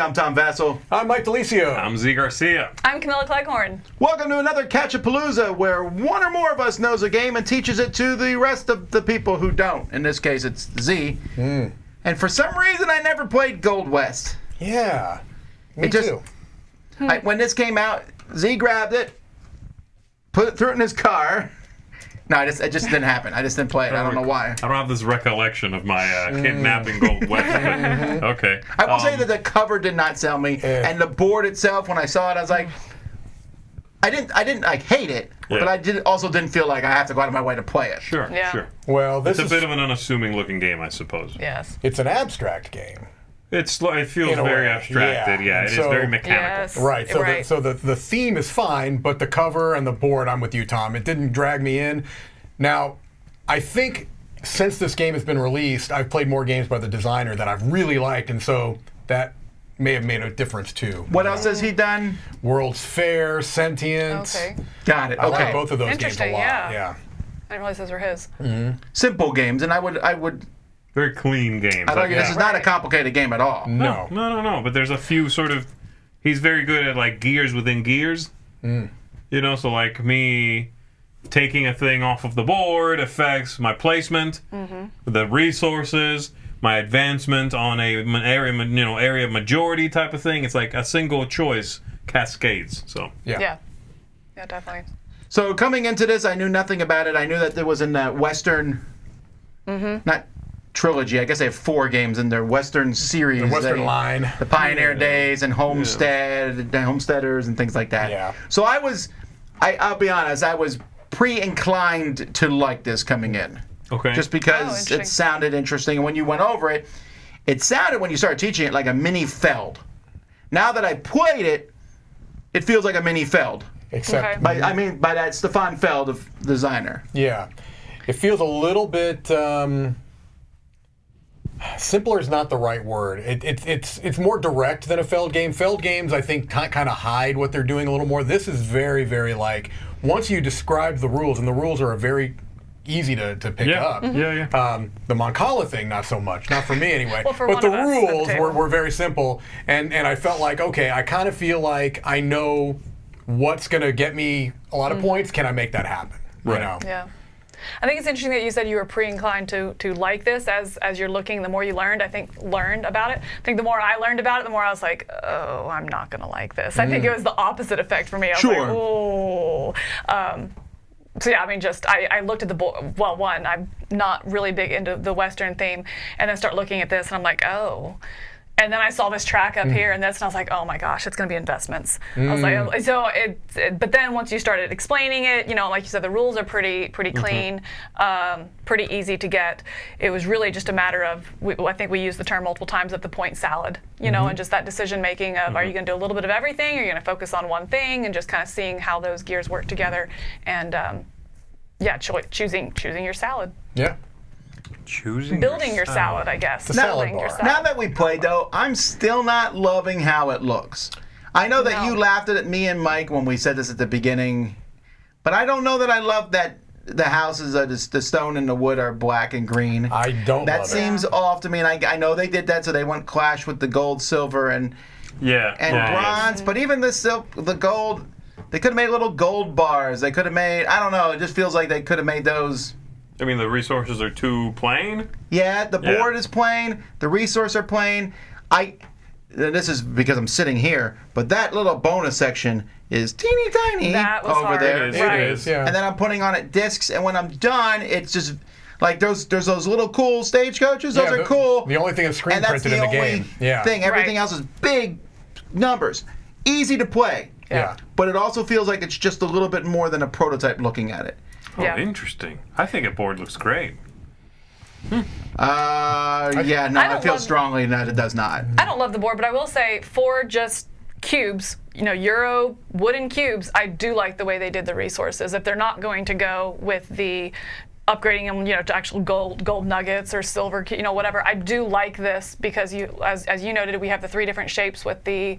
I'm Tom Vassell. I'm Mike DeLisio. I'm Z Garcia. I'm Camilla Cleghorn. Welcome to another Catchupalooza, where one or more of us knows a game and teaches it to the rest of the people who don't. In this case, it's Z. And for some reason, I never played Gold West. Yeah, me just- too. When this came out, Z grabbed it, threw it in his car. No, it just didn't happen. I just didn't play it. I don't know why. I don't have this recollection of my kidnapping Gold West. But, okay. I will say that the cover did not sell me, and the board itself, when I saw it, I was like, I didn't like hate it, but I also didn't feel like I have to go out of my way to play it. Sure, Yeah. sure. Well, It's a bit of an unassuming looking game, I suppose. Yes. it's an abstract game. It feels In a very way, abstracted. yeah. It And is very mechanical. Yes. Right. So, Right. the theme is fine, but the cover and the board, I'm with you, Tom. It didn't drag me in. Now, I think since this game has been released, I've played more games by the designer that I've really liked, and so that may have made a difference too. What else has he done? World's Fair, Sentient. Okay. Got it. I Okay. like both of those games a Interesting, lot. yeah. I didn't realize those were his. Simple games, and I would Very clean games. I'd argue this is not a complicated game at all. No. No. But there's a few sort of. He's very good at like gears within gears. You know, so like me taking a thing off of the board affects my placement, the resources, my advancement on a area majority type of thing. It's like a single choice cascades. So Yeah, definitely. So coming into this, I knew nothing about it. I knew that there was in that Western, not trilogy. I guess they have 4 games in their Western series. The Western line. The Pioneer Days and Homesteaders and things like that. Yeah. So I'll be honest, I was pre-inclined to like this coming in. okay. Just because interesting. it sounded interesting. And when you went over it, it sounded, when you started teaching it, like a mini Feld. Now that I played it, it feels like a mini Feld. Except, Okay. By that Stefan Feld of designer. yeah, it feels a little bit. Simpler is not the right word. It's more direct than a Feld game. Feld games, I think, kind of hide what they're doing a little more. This is very, very like, once you describe the rules, and the rules are very easy to pick up. The Moncala thing, not so much. Not for me anyway. Well, for but one the of us at the rules table. were very simple, and I felt like, okay, I kind of feel like I know what's going to get me a lot of points. Can I make that happen? Right. You know? Yeah. I think it's interesting that you said you were pre-inclined to like this as you're looking. The more you learned about it. I think the more I learned about it, the more I was like, oh, I'm not going to like this. I think it was the opposite effect for me. I was Sure. like, oh. So yeah, I mean, I looked at the board. Well, one, I'm not really big into the Western theme, and then start looking at this, and I'm like, oh. And then I saw this track up here and this, and I was like, oh my gosh, it's going to be investments. I was like, so but then once you started explaining it, like you said, the rules are pretty clean, pretty easy to get. It was really just a matter of, I think we used the term multiple times, of the point salad, and just that decision making of, are you going to do a little bit of everything, or are you going to focus on one thing, and just kind of seeing how those gears work together, and choosing your salad. Yeah. Building your salad, I guess. The salad Building your bar. salad. Now that we played, though, I'm still not loving how it looks. I know that No. you laughed at me and Mike when we said this at the beginning, but I don't know that I love that the houses, the stone and the wood are black and green. I don't That love seems off to me, and I know they did that so they wouldn't clash with the gold, silver, and bronze. But even the gold, they could have made little gold bars. They could have made, I don't know, it just feels like they could have made those. I mean, the resources are too plain. Yeah, the board is plain. The resources are plain. This is because I'm sitting here, but that little bonus section is teeny tiny That was over hard. there. It is. Right. It is, yeah. And then I'm putting on it discs, and when I'm done, it's just like there's those little cool stagecoaches. Those are cool. The only thing that's screen And that's printed the in the only game. Yeah. thing. Everything Right. else is big numbers, easy to play. Yeah. But it also feels like it's just a little bit more than a prototype looking at it. Oh, Yeah. interesting. I think a board looks great. I don't feel love- strongly that it does not. I don't love the board, but I will say for just cubes, Euro wooden cubes, I do like the way they did the resources. If they're not going to go with the upgrading them, to actual gold nuggets or silver, whatever, I do like this because as you noted, we have the 3 different shapes with the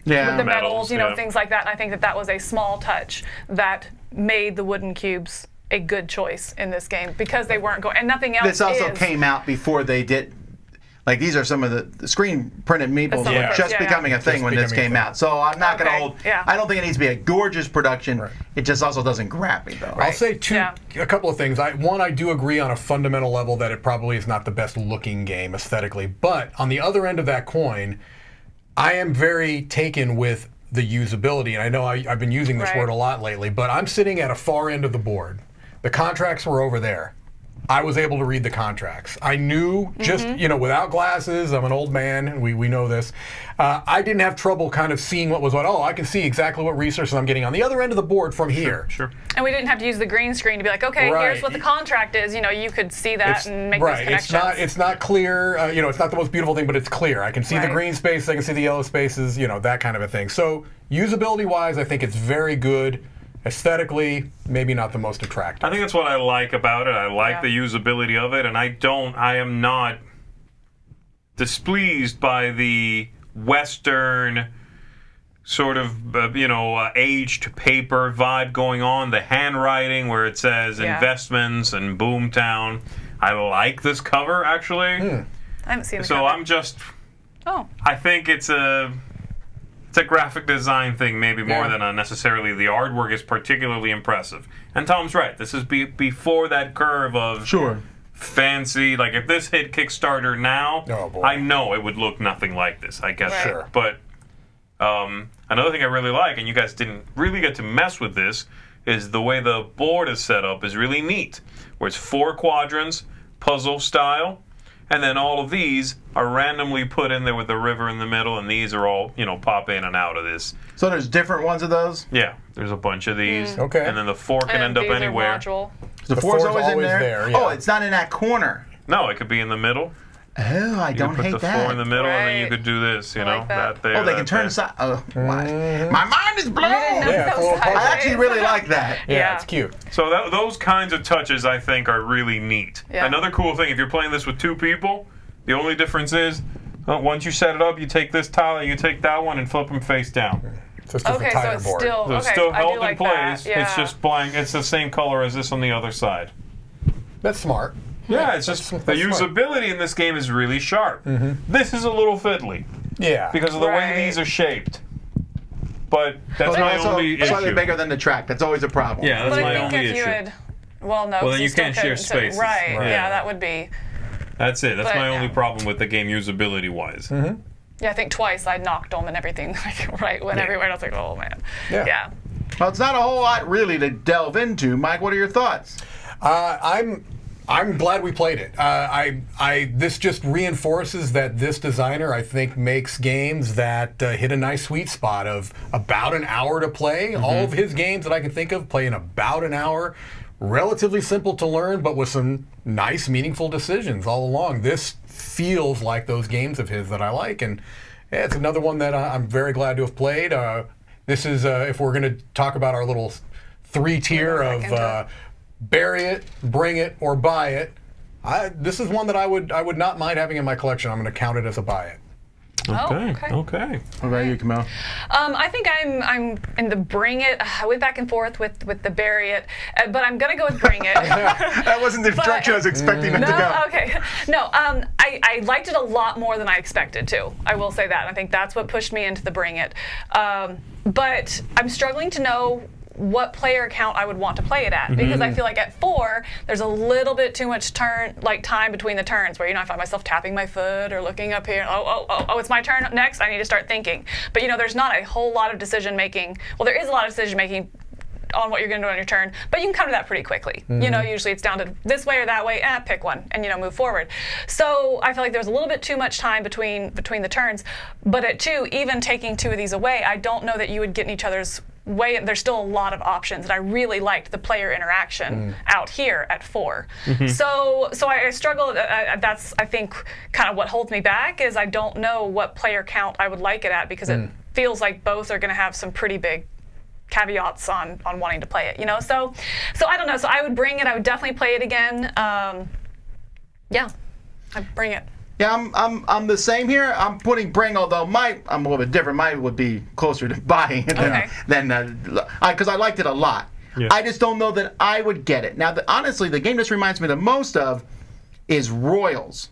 Yeah. metals, yeah. things like that. And I think that was a small touch that made the wooden cubes a good choice in this game because they weren't going, and nothing else. This also came out before they did. Like these are some of the screen printed meeples that were just becoming a thing when this came out. So I'm not going to hold. Yeah. I don't think it needs to be a gorgeous production. Right. It just also doesn't grab me though. Right. I'll say a couple of things. One, I do agree on a fundamental level that it probably is not the best looking game aesthetically. But on the other end of that coin, I am very taken with the usability. And I know I've been using this word a lot lately, but I'm sitting at a far end of the board. The contracts were over there. I was able to read the contracts. I knew just, without glasses, I'm an old man, and we know this. I didn't have trouble kind of seeing what was what. Oh, I can see exactly what resources I'm getting on the other end of the board from here. Sure. And we didn't have to use the green screen to be like, okay, here's what the contract is. You could see that and make those connections. It's not clear. It's not the most beautiful thing, but it's clear. I can see the green space. I can see the yellow spaces. That kind of a thing. So usability-wise, I think it's very good. Aesthetically, maybe not the most attractive. I think that's what I like about it. I like the usability of it, and I am not displeased by the Western sort of, aged paper vibe going on. The handwriting where it says investments and Boomtown. I like this cover, actually. I haven't seen the cover. So I'm just... I think it's a graphic design thing, maybe more than necessarily the artwork is particularly impressive. And Tom's right. This is before that curve of fancy. Like if this hit Kickstarter now, I know it would look nothing like this. I guess. Sure. But another thing I really like, and you guys didn't really get to mess with this, is the way the board is set up is really neat. Where it's 4 quadrants, puzzle style. And then all of these are randomly put in there with the river in the middle, and these are all, pop in and out of this. So there's different ones of those? Yeah, there's a bunch of these. Okay. And then the 4 can end up anywhere. The 4's always in there? Oh, it's not in that corner. No, it could be in the middle. Oh, I don't hate that. You could put the 4 in the middle, and then you could do this, like that there. Oh, they can turn side. Oh, my mind is blown. I actually really like that. Yeah, it's cute. So those kinds of touches, I think, are really neat. Yeah. Another cool thing, if you're playing this with 2 people, the only difference is, once you set it up, you take this tile, and you take that one, and flip them face down. So it's just a tighter board. So it's still held in place. It's just blank. It's the same color as this on the other side. That's smart. Yeah, it's just the usability in this game is really sharp. This is a little fiddly. Yeah. Because of the way these are shaped. But that's my only issue. Slightly bigger than the track. That's always a problem. Yeah, that's my only issue. Well, then you can't share spaces. Right. Yeah, that would be. That's it. That's my only problem with the game usability-wise. Yeah, I think twice I knocked them and everything went everywhere. And I was like, oh man. Yeah. Well, it's not a whole lot really to delve into. Mike, what are your thoughts? I'm glad we played it. This just reinforces that this designer, I think, makes games that hit a nice sweet spot of about an hour to play. All of his games that I can think of play in about an hour. Relatively simple to learn, but with some nice, meaningful decisions all along. This feels like those games of his that I like, and it's another one that I'm very glad to have played. This is, if we're going to talk about our little 3-tier of bury it, bring it, or buy it, this is one that I would not mind having in my collection. I'm going to count it as a buy it. Okay. What about you, Camille? I think I'm in the bring it. I went back and forth with the bury it, but I'm gonna go with bring it. That wasn't the direction I was expecting them to go. Okay. No. I liked it a lot more than I expected to. I will say that. I think that's what pushed me into the bring it. But I'm struggling to know what player count I would want to play it at, because I feel like at 4 there's a little bit too much time between the turns where I find myself tapping my foot or looking up here. Oh, it's my turn next. I need to start thinking. But there's not a whole lot of decision making. Well, there is a lot of decision making on what you're going to do on your turn, but you can counter that pretty quickly. Usually it's down to this way or that way. Pick one and move forward. So I feel like there's a little bit too much time between the turns. But at 2, even taking 2 of these away, I don't know that you would get in each other's way. There's still a lot of options, and I really liked the player interaction out here at 4. So I struggle. That's, I think, kind of what holds me back, is I don't know what player count I would like it at, because it feels like both are going to have some pretty big caveats on wanting to play it. So I don't know. So I would bring it. I would definitely play it again. I'd bring it. Yeah, I'm the same here. I'm putting bring, although I'm a little bit different. Mine would be closer to buying than because I liked it a lot. Yeah. I just don't know that I would get it. Now, honestly, the game just reminds me the most of is Royals.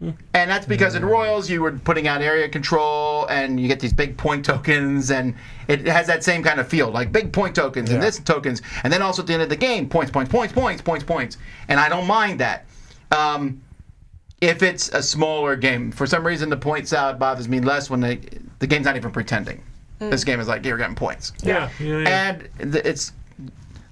And that's because in Royals, you were putting out area control, and you get these big point tokens, and it has that same kind of feel, like big point tokens and this tokens. And then also at the end of the game, points. And I don't mind that. If it's a smaller game. For some reason, the point salad bothers me less when the game's not even pretending. This game is like, you're getting points. Yeah. And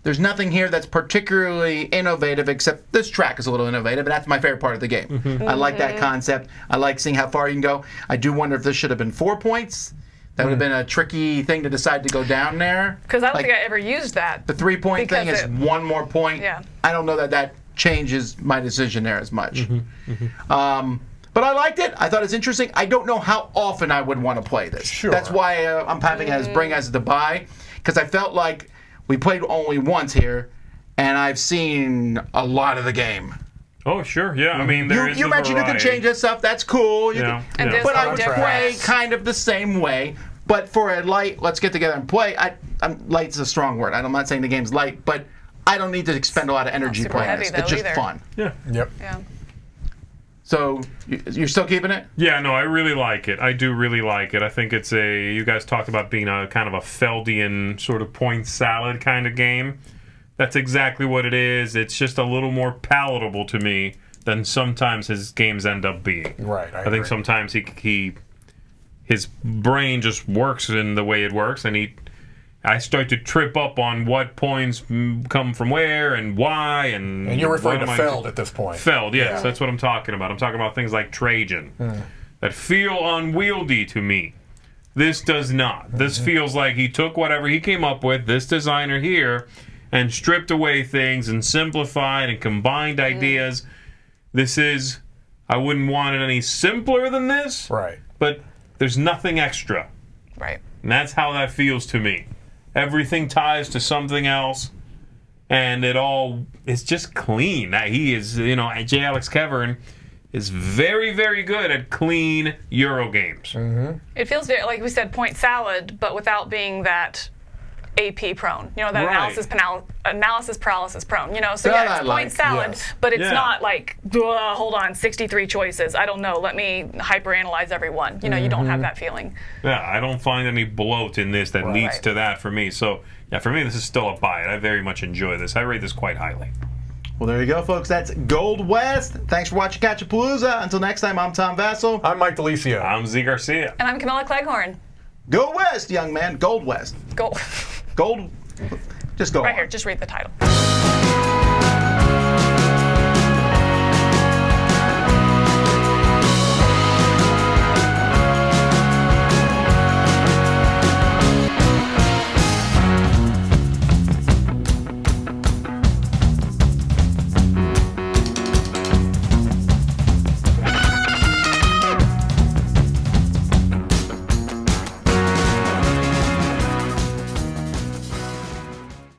there's nothing here that's particularly innovative, except this track is a little innovative, and that's my favorite part of the game. I like that concept. I like seeing how far you can go. I do wonder if this should have been 4 points. That would have been a tricky thing to decide to go down there. Because I don't think I ever used that. The 3-point thing is 1 more point. Yeah. I don't know that changes my decision there as much. But I liked it. I thought it's interesting. I don't know how often I would want to play this. Sure. That's why I'm having it bring as the buy, because I felt like we played only once here, and I've seen a lot of the game. Oh, sure. Yeah. I mean, you mentioned you can change this stuff. That's cool. But I would play different. kind of the same way. But for a light, let's get together and play. Light's a strong word. I'm not saying the game's light, but I don't need to expend a lot of energy playing this. It's just fun. Yeah. Yep. Yeah. So you're still keeping it? Yeah, no, I really like it. I do really like it. I think it's you guys talked about being a kind of a Feldian sort of point salad kind of game. That's exactly what it is. It's just a little more palatable to me than sometimes his games end up being. Right, I think agree. sometimes his brain just works in the way it works, and I start to trip up on what points come from where and why. And you're referring to Feld at this point. Feld, yes, that's what I'm talking about. I'm talking about things like Trajan that feel unwieldy to me. This does not. This feels like he took whatever he came up with, this designer here, and stripped away things and simplified and combined ideas. I wouldn't want it any simpler than this. Right. But there's nothing extra. Right. And that's how that feels to me. Everything ties to something else, and it's just clean. He is, J. Alex Kevern is very, very good at clean Euro games. It feels very, like we said, point salad, but without being that AP prone. That Right. analysis paralysis prone. So That yeah, it's I like, point salad, yes. but it's Yeah. not like, hold on, 63 choices. I don't know. Let me hyperanalyze every one. You don't have that feeling. Yeah, I don't find any bloat in this that leads Right. to that for me. So, yeah, for me, this is still a buy. I very much enjoy this. I rate this quite highly. Well, there you go, folks. That's Gold West. Thanks for watching Catchupalooza. Until next time, I'm Tom Vassell. I'm Mike DeLisio. I'm Z. Garcia. And I'm Camilla Cleghorn. Go West, young man. Gold West. Go. Gold. Just go Right on. here. Just read the title.